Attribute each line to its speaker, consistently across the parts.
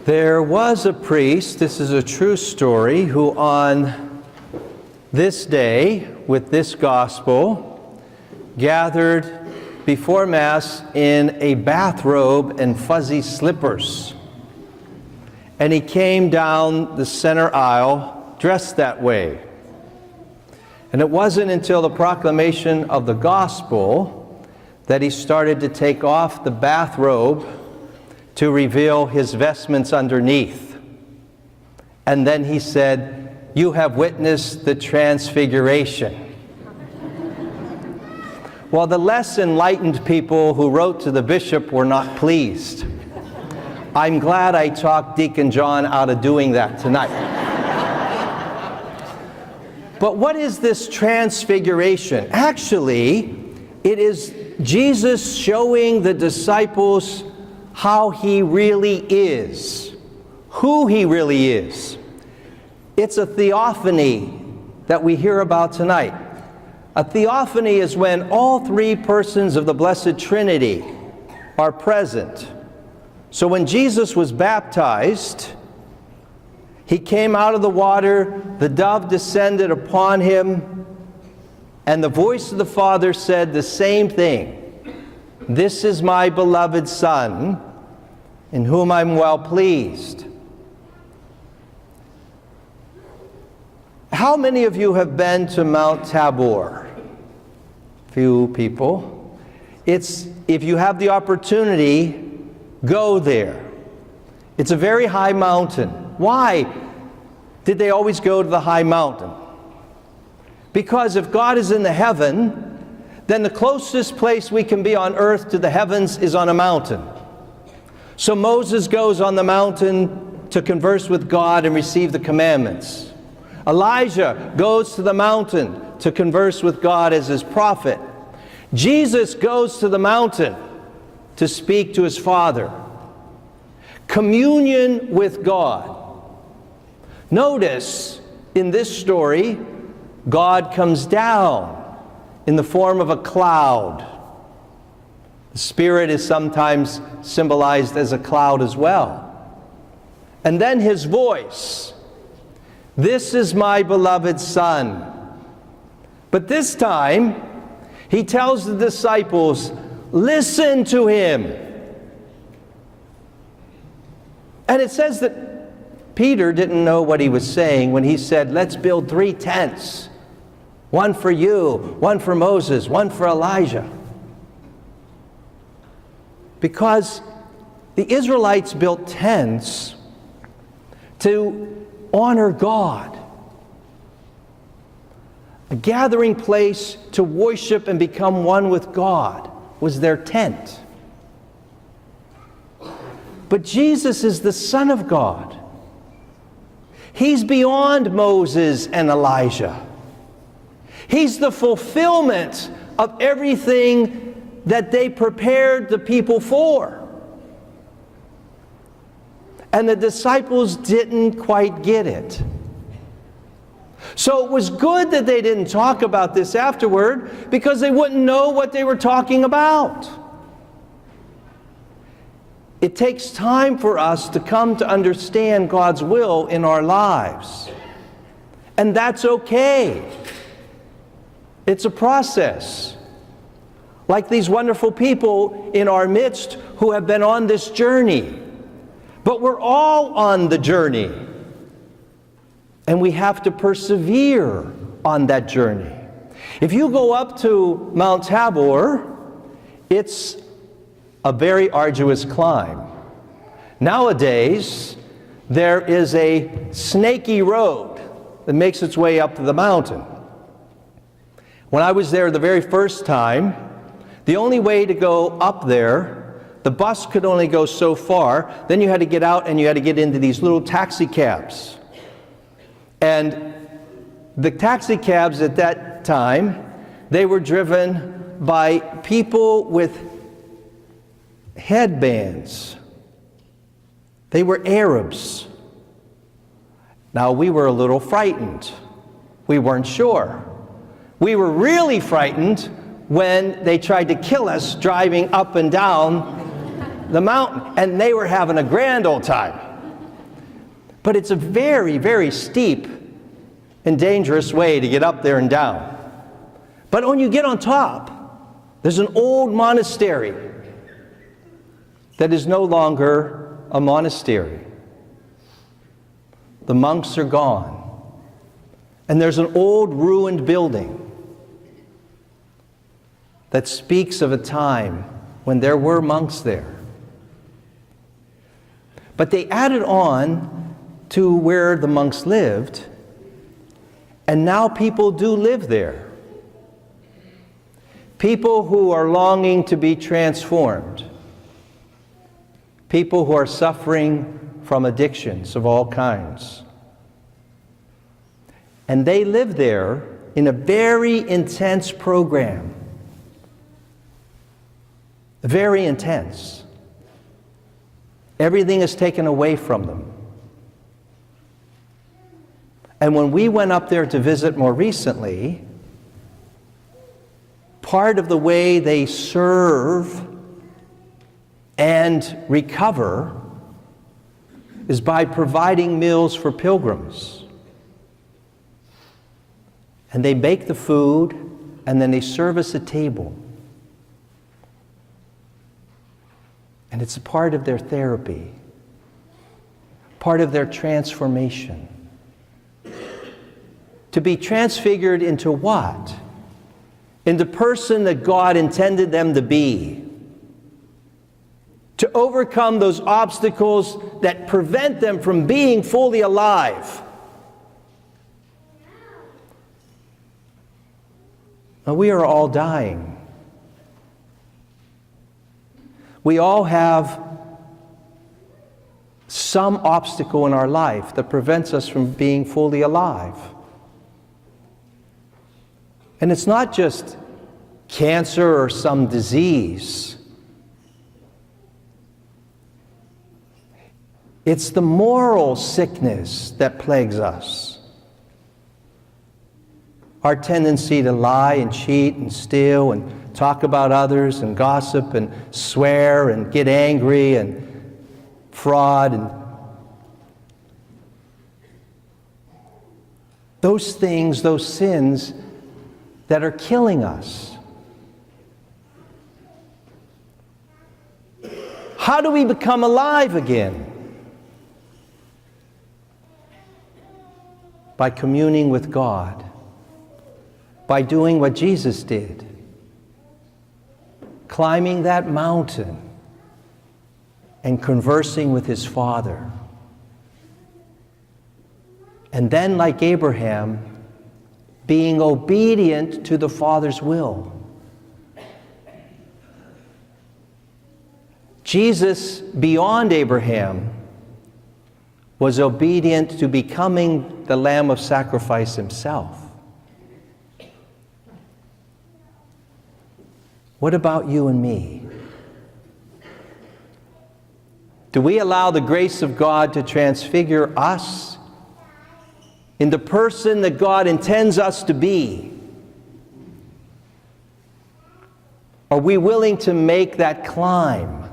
Speaker 1: There was a priest, this is a true story, who on this day, with this gospel, gathered before Mass in a bathrobe and fuzzy slippers. And he came down the center aisle dressed that way. And it wasn't until the proclamation of the gospel that he started to take off the bathrobe to reveal his vestments underneath. And then he said, "You have witnessed the transfiguration." Well, the less enlightened people who wrote to the bishop were not pleased. I'm glad I talked Deacon John out of doing that tonight. But what is this transfiguration? Actually, it is Jesus showing the disciples how he really is, who he really is. It's a theophany that we hear about tonight. A theophany is when all three persons of the Blessed Trinity are present. So when Jesus was baptized, he came out of the water, the dove descended upon him, and the voice of the Father said the same thing. "This is my beloved Son, in whom I'm well pleased." How many of you have been to Mount Tabor? Few people. If you have the opportunity, go there. It's a very high mountain. Why did they always go to the high mountain? Because if God is in the heaven, then the closest place we can be on earth to the heavens is on a mountain. So Moses goes on the mountain to converse with God and receive the commandments. Elijah goes to the mountain to converse with God as his prophet. Jesus goes to the mountain to speak to his Father. Communion with God. Notice in this story, God comes down in the form of a cloud. The Spirit is sometimes symbolized as a cloud as well. And then his voice, "This is my beloved Son." But this time, he tells the disciples, "Listen to him." And it says that Peter didn't know what he was saying when he said, "Let's build 3 tents. One for you, one for Moses, one for Elijah." Because the Israelites built tents to honor God. A gathering place to worship and become one with God was their tent. But Jesus is the Son of God. He's beyond Moses and Elijah. He's the fulfillment of everything that they prepared the people for. And the disciples didn't quite get it. So it was good that they didn't talk about this afterward, because they wouldn't know what they were talking about. It takes time for us to come to understand God's will in our lives. And that's okay. It's a process. Like these wonderful people in our midst who have been on this journey. But we're all on the journey. And we have to persevere on that journey. If you go up to Mount Tabor, it's a very arduous climb. Nowadays, there is a snaky road that makes its way up to the mountain. When I was there the very first time, the only way to go up there, the bus could only go so far. Then you had to get out and you had to get into these little taxi cabs. And the taxi cabs at that time, they were driven by people with headbands. They were Arabs. Now, we were a little frightened. We weren't sure. We were really frightened when they tried to kill us driving up and down the mountain. And they were having a grand old time. But it's a very, very steep and dangerous way to get up there and down. But when you get on top, there's an old monastery that is no longer a monastery. The monks are gone. And there's an old ruined building that speaks of a time when there were monks there. But they added on to where the monks lived, and now people do live there. People who are longing to be transformed. People who are suffering from addictions of all kinds. And they live there in a very intense program. Very intense. Everything is taken away from them. And when we went up there to visit more recently, part of the way they serve and recover is by providing meals for pilgrims. And they bake the food, and then they serve us a table. And it's a part of their therapy, part of their transformation. To be transfigured into what? In the person that God intended them to be. To overcome those obstacles that prevent them from being fully alive. Now, we are all dying. We all have some obstacle in our life that prevents us from being fully alive. And it's not just cancer or some disease. It's the moral sickness that plagues us. Our tendency to lie and cheat and steal and talk about others and gossip and swear and get angry and fraud and those things, those sins that are killing us. How do we become alive again? By communing with God. By doing what Jesus did. Climbing that mountain and conversing with his Father. And then, like Abraham, being obedient to the Father's will. Jesus, beyond Abraham, was obedient to becoming the Lamb of sacrifice himself. What about you and me? Do we allow the grace of God to transfigure us in the person that God intends us to be? Are we willing to make that climb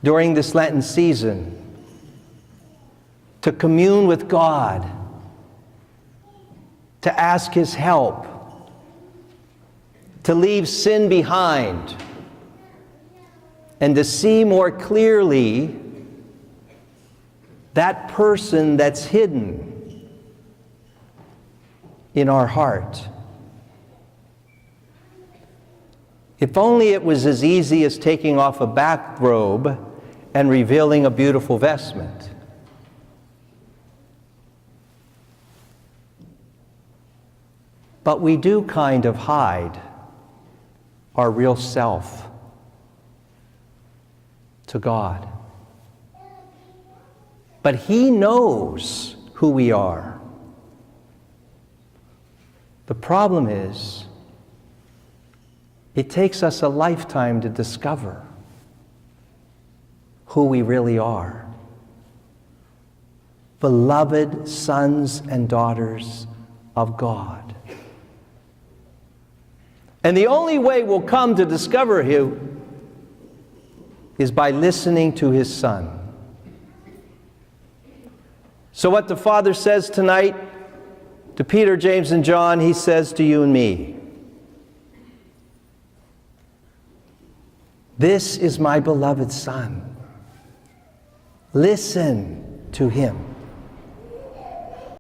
Speaker 1: during this Lenten season to commune with God, to ask his help, to leave sin behind, and to see more clearly that person that's hidden in our heart? If only it was as easy as taking off a bathrobe and revealing a beautiful vestment. But we do kind of hide our real self to God. But he knows who we are. The problem is, it takes us a lifetime to discover who we really are. Beloved sons and daughters of God. And the only way we'll come to discover him is by listening to his Son. So what the Father says tonight to Peter, James, and John, he says to you and me, "This is my beloved Son. Listen to him."